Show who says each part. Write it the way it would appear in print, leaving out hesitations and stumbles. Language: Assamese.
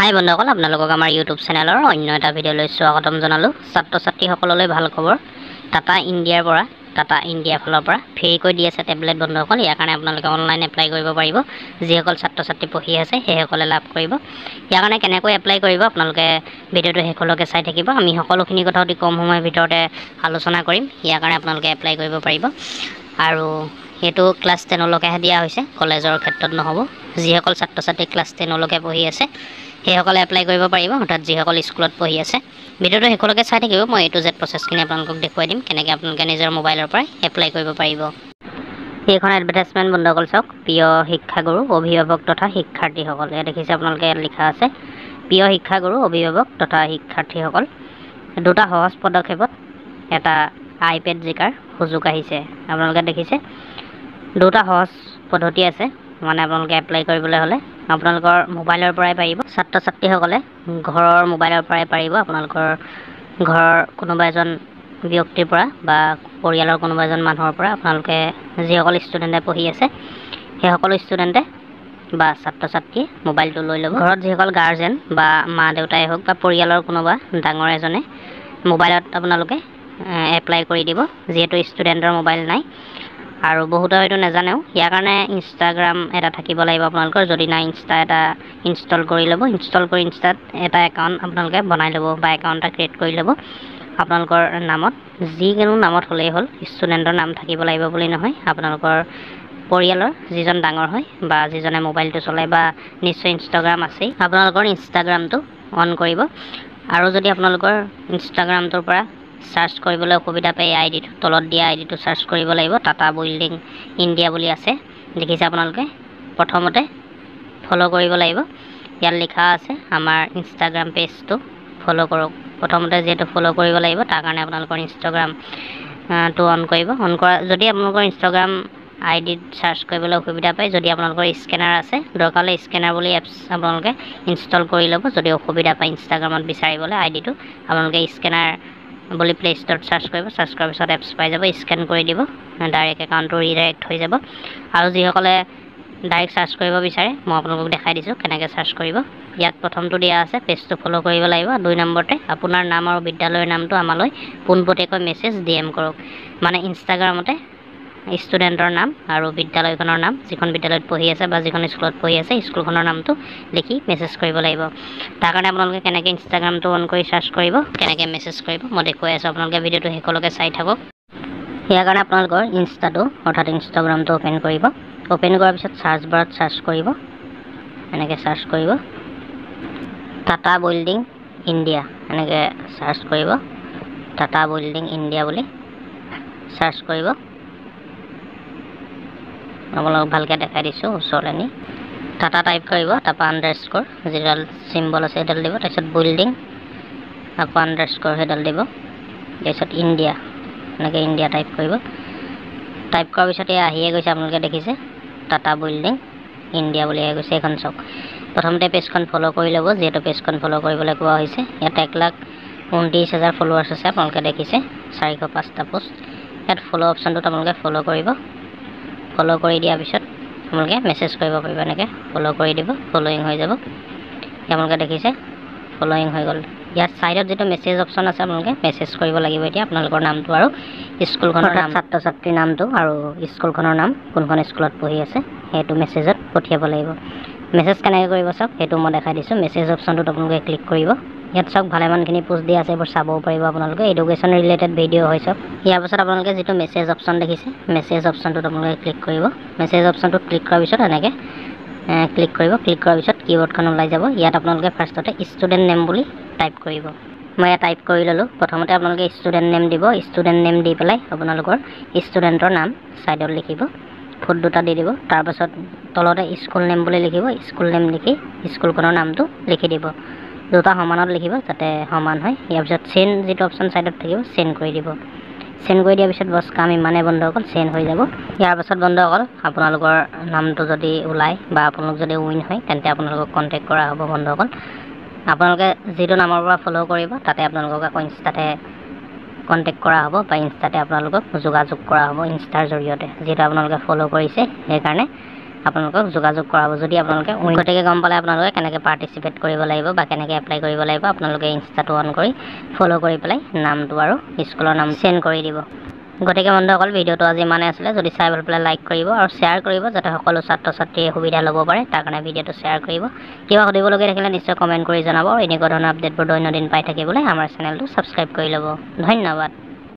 Speaker 1: হাই বন্ধুসকল, আপোনালোকক আমাৰ ইউটিউব চেনেলৰ অন্য এটা ভিডিঅ'লৈ স্বাগতম জনালোঁ। ছাত্ৰ ছাত্ৰীসকললৈ ভাল খবৰ। টাটা ইণ্ডিয়াৰ ফালৰ পৰা ফ্ৰীকৈ দি আছে টেবলেট বন্ধুসকল। ইয়াৰ কাৰণে আপোনালোকে অনলাইন এপ্লাই কৰিব পাৰিব। যিসকল ছাত্ৰ ছাত্ৰী পঢ়ি আছে সেইসকলে লাভ কৰিব। ইয়াৰ কাৰণে কেনেকৈ এপ্লাই কৰিব আপোনালোকে ভিডিঅ'টো শেষলৈকে চাই থাকিব। আমি সকলোখিনি কথা অতি কম সময়ৰ ভিতৰতে আলোচনা কৰিম। ইয়াৰ কাৰণে আপোনালোকে এপ্লাই কৰিব পাৰিব আৰু সেইটো ক্লাছ 10লৈকেহে দিয়া হৈছে, কলেজৰ ক্ষেত্ৰত নহ'ব। যিসকল ছাত্ৰ ছাত্ৰী ক্লাছ 10লৈকে পঢ়ি আছে সেইসকলে এপ্লাই কৰিব পাৰিব, অৰ্থাৎ যিসকল স্কুলত পঢ়ি আছে। ভিডিঅ'টো শেষলৈকে চাই থাকিব। মই A to Z প্ৰচেছখিনি আপোনালোকক দেখুৱাই দিম, কেনেকৈ আপোনালোকে নিজৰ মোবাইলৰ পৰাই এপ্লাই কৰিব পাৰিব। এইখন এডভাৰটাইজমেণ্ট বন্ধুসকল চাওক। প্ৰিয় শিক্ষাগুৰু, অভিভাৱক তথা শিক্ষাৰ্থীসকল, ইয়াত দেখিছে আপোনালোকে, ইয়াত লিখা আছে প্ৰিয় শিক্ষাগুৰু, অভিভাৱক তথা শিক্ষাৰ্থীসকল, দুটা সহজ পদক্ষেপত এটা আইপেড জিকাৰ সুযোগ আহিছে। আপোনালোকে দেখিছে দুটা সহজ পদ্ধতি আছে, মানে আপোনালোকে এপ্লাই কৰিবলৈ হ'লে আপোনালোকৰ মোবাইলৰ পৰাই পাৰিব। ছাত্ৰ ছাত্ৰীসকলে ঘৰৰ মোবাইলৰ পৰাই পাৰিব। আপোনালোকৰ ঘৰৰ কোনোবা এজন ব্যক্তিৰ পৰা বা পৰিয়ালৰ কোনোবা এজন মানুহৰ পৰা আপোনালোকে যিসকল ষ্টুডেণ্টে পঢ়ি আছে সেই সকলো ষ্টুডেণ্টে বা ছাত্ৰ ছাত্ৰীয়ে মোবাইলটো লৈ ল'ব। ঘৰত যিসকল গাৰ্জেন বা মা দেউতাই হওক বা পৰিয়ালৰ কোনোবা ডাঙৰ এজনে মোবাইলত আপোনালোকে এপ্লাই কৰি দিব, যিহেতু ষ্টুডেণ্টৰ মোবাইল নাই। আৰু বহুতে হয়তো নাজানেও, ইয়াৰ কাৰণে ইনষ্টাগ্ৰাম এটা থাকিব লাগিব আপোনালোকৰ। যদি নাই ইনষ্টা এটা ইনষ্টল কৰি ল'ব। ইনষ্টল কৰি ইনষ্টাত এটা একাউণ্ট আপোনালোকে বনাই ল'ব বা একাউণ্ট এটা ক্ৰিয়েট কৰি ল'ব আপোনালোকৰ নামত। যিকোনো নামত হ'লেই হ'ল, ষ্টুডেণ্টৰ নাম থাকিব লাগিব বুলি নহয়। আপোনালোকৰ পৰিয়ালৰ যিজন ডাঙৰ হয় বা যিজনে মোবাইলটো চলায় বা নিশ্চয় ইনষ্টাগ্ৰাম আছেই, আপোনালোকৰ ইনষ্টাগ্ৰামটো অন কৰিব। আৰু যদি আপোনালোকৰ ইনষ্টাগ্ৰামটোৰ পৰা চাৰ্চ কৰিবলৈ অসুবিধা পায়, আইডিটো তলত দিয়া আইডিটো চাৰ্চ কৰিব লাগিব। টাটা বিল্ডিং ইণ্ডিয়া বুলি আছে, দেখিছে আপোনালোকে। প্ৰথমতে ফ'ল' কৰিব লাগিব। ইয়াত লিখা আছে আমাৰ ইনষ্টাগ্ৰাম পেজটো ফ'ল' কৰক। প্ৰথমতে যিহেতু ফ'ল' কৰিব লাগিব, তাৰ কাৰণে আপোনালোকৰ ইনষ্টাগ্ৰামটো অন কৰিব। অন কৰা যদি আপোনালোকৰ ইনষ্টাগ্ৰাম আইডিত চাৰ্চ কৰিবলৈ অসুবিধা পায়, যদি আপোনালোকৰ স্কেনাৰ আছে, দৰকাৰ হ'লে স্কেনাৰ বুলি এপছ আপোনালোকে ইনষ্টল কৰি ল'ব। যদি অসুবিধা পায় ইনষ্টাগ্ৰামত বিচাৰিবলৈ আইডিটো, আপোনালোকে স্কেনাৰ বুলি প্লে ষ্ট'ৰত চাৰ্চ কৰিব। চাৰ্চ কৰাৰ পিছত এপছ পাই যাব, স্কেন কৰি দিব, ডাইৰেক্ট একাউণ্টটো ৰিডাইৰেক্ট হৈ যাব। আৰু যিসকলে ডাইৰেক্ট চাৰ্চ কৰিব বিচাৰে, মই আপোনালোকক দেখাই দিছোঁ কেনেকৈ চাৰ্চ কৰিব। ইয়াত প্ৰথমটো দিয়া আছে পেজটো ফ'ল' কৰিব লাগিব। 2 নম্বৰতে আপোনাৰ নাম আৰু বিদ্যালয়ৰ নামটো আমালৈ পোনপটীয়াকৈ মেছেজ DM কৰক। মানে ইনষ্টাগ্ৰামতে ষ্টুডেণ্টৰ নাম আৰু বিদ্যালয়খনৰ নাম, যিখন বিদ্যালয়ত পঢ়ি আছে বা যিখন স্কুলত পঢ়ি আছে স্কুলখনৰ নামটো লিখি মেছেজ কৰিব লাগিব। তাৰ কাৰণে আপোনালোকে কেনেকৈ ইনষ্টাগ্ৰামটো অন কৰি চাৰ্চ কৰিব, কেনেকৈ মেছেজ কৰিব মই দেখুৱাই আছোঁ। আপোনালোকে ভিডিঅ'টো শেষলৈকে চাই থাকক। ইয়াৰ কাৰণে আপোনালোকৰ ইনষ্টাটো অৰ্থাৎ ইনষ্টাগ্ৰামটো অ'পেন কৰিব। অ'পেন কৰাৰ পিছত চাৰ্চ বাৰত চাৰ্চ কৰিব, এনেকৈ চাৰ্চ কৰিব টাটা বিল্ডিং ইণ্ডিয়া, এনেকৈ চাৰ্চ কৰিব। টাটা বিল্ডিং ইণ্ডিয়া বুলি চাৰ্চ কৰিব। আপোনালোকক ভালকৈ দেখাই দিছোঁ ওচৰলৈ নি। টাটা টাইপ কৰিব, তাৰপৰা আণ্ডাৰস্ক'ৰ যিডাল চিম্বল আছে সেইডাল দিব, তাৰপিছত বিল্ডিং আকৌ আণ্ডাৰস্ক'ৰ সেইডাল দিব, তাৰপিছত ইণ্ডিয়া, এনেকৈ ইণ্ডিয়া টাইপ কৰিব। টাইপ কৰাৰ পিছত এই আহিয়ে গৈছে, আপোনালোকে দেখিছে টাটা বিল্ডিং ইণ্ডিয়া বুলি আহি গৈছে। এইখন চাওক। প্ৰথমতে পেজখন ফ'ল' কৰি ল'ব, যিহেতু পেজখন ফ'ল' কৰিবলৈ কোৱা হৈছে। ইয়াত 1,29,000 ফলোৱাৰ্ছ আছে, আপোনালোকে দেখিছে। 405টা পোষ্ট। ইয়াত ফ'ল' অপশ্যনটোত আপোনালোকে ফ'ল' কৰিব। ফ'ল' কৰি দিয়াৰ পিছত আপোনালোকে মেছেজ কৰিব পাৰিব। এনেকৈ ফ'ল' কৰি দিব, ফ'ল'য়িং হৈ যাব। আপোনালোকে দেখিছে ফ'ল'য়িং হৈ গ'ল। ইয়াত ছাইডত যিটো মেছেজ অপশ্যন আছে আপোনালোকে মেছেজ কৰিব লাগিব। এতিয়া আপোনালোকৰ নামটো আৰু স্কুলখনৰ নাম, ছাত্ৰ ছাত্ৰীৰ নামটো আৰু স্কুলখনৰ নাম, কোনখন স্কুলত পঢ়ি আছে সেইটো মেছেজত পঠিয়াব লাগিব। মেছেজ কেনেকৈ কৰিব চাওক, সেইটো মই দেখাই দিছোঁ। মেছেজ অপশ্যনটোত আপোনালোকে ক্লিক কৰিব। ইয়াত চাওক ভালেমানখিনি পোষ্ট দিয়া আছে, এইবোৰ চাবও পাৰিব আপোনালোকে। এডুকেশ্যন ৰিলেটেড ভিডিঅ' হয় চাওক। ইয়াৰ পাছত আপোনালোকে যিটো মেছেজ অপশ্যন দেখিছে, মেছেজ অপশ্যনটোত আপোনালোকে ক্লিক কৰিব। মেছেজ অপশ্যনটোত ক্লিক কৰাৰ পিছত এনেকৈ ক্লিক কৰিব। ক্লিক কৰাৰ পিছত কীবৰ্ডখন ওলাই যাব। ইয়াত আপোনালোকে ফাৰ্ষ্টতে ষ্টুডেণ্ট নেম বুলি টাইপ কৰিব। মই ইয়াত টাইপ কৰি ল'লোঁ। প্ৰথমতে আপোনালোকে ষ্টুডেণ্ট নেম দিব। ষ্টুডেণ্ট নেম দি পেলাই আপোনালোকৰ ষ্টুডেণ্টৰ নাম ছাইডত লিখিব, ফুট 2টা দি দিব। তাৰপাছত তলতে স্কুল নেম বুলি লিখিব। স্কুল নেম লিখি স্কুলখনৰ নামটো লিখি দিব। 2টা সমানত লিখিব যাতে সমান হয়। ইয়াৰ পিছত চেণ্ড যিটো অপশ্যন ছাইডত থাকিব, চেণ্ড কৰি দিব। চেণ্ড কৰি দিয়াৰ পিছত বছ কাম ইমানেই বন্ধুসকল, চেণ্ড হৈ যাব। ইয়াৰ পাছত বন্ধুসকল আপোনালোকৰ নামটো যদি ওলায় বা আপোনালোক যদি উইন হয়, তেন্তে আপোনালোকক কণ্টেক্ট কৰা হ'ব বন্ধুসকল। আপোনালোকে যিটো নামৰ পৰা ফ'ল' কৰিব তাতে আপোনালোকক আকৌ ইনষ্টাতে কণ্টেক্ট কৰা হ'ব বা ইনষ্টাতে আপোনালোকক যোগাযোগ কৰা হ'ব ইনষ্টাৰ জৰিয়তে। যিহেতু আপোনালোকে ফ'ল' কৰিছে সেইকাৰণে আপোনালোকক যোগাযোগ কৰাব যদি আপোনালোকে গতিকে গম পালে আপোনালোকে কেনেকৈ পাৰ্টিচিপেট কৰিব লাগিব বা কেনেকৈ এপ্লাই কৰিব লাগিব আপোনালোকে ইনষ্টাটো অন কৰি ফ'ল' কৰি পেলাই নামটো আৰু স্কুলৰ নাম চেণ্ড কৰি দিব গতিকে বন্ধুসকল ভিডিঅ'টো আজি ইমানে আছিলে যদি চাই ভাল পালে লাইক কৰিব আৰু শ্বেয়াৰ কৰিব যাতে সকলো ছাত্ৰ ছাত্ৰীয়ে সুবিধা ল'ব পাৰে তাৰ কাৰণে ভিডিঅ'টো শ্বেয়াৰ কৰিব কিবা সুধিবলগীয়া থাকিলে নিশ্চয় কমেণ্ট কৰি জনাব এনেকুৱা ধৰণৰ আপডেটবোৰ দৈনন্দিন পাই থাকিবলৈ আমাৰ চেনেলটো ছাবস্ক্ৰাইব কৰি ল'ব ধন্যবাদ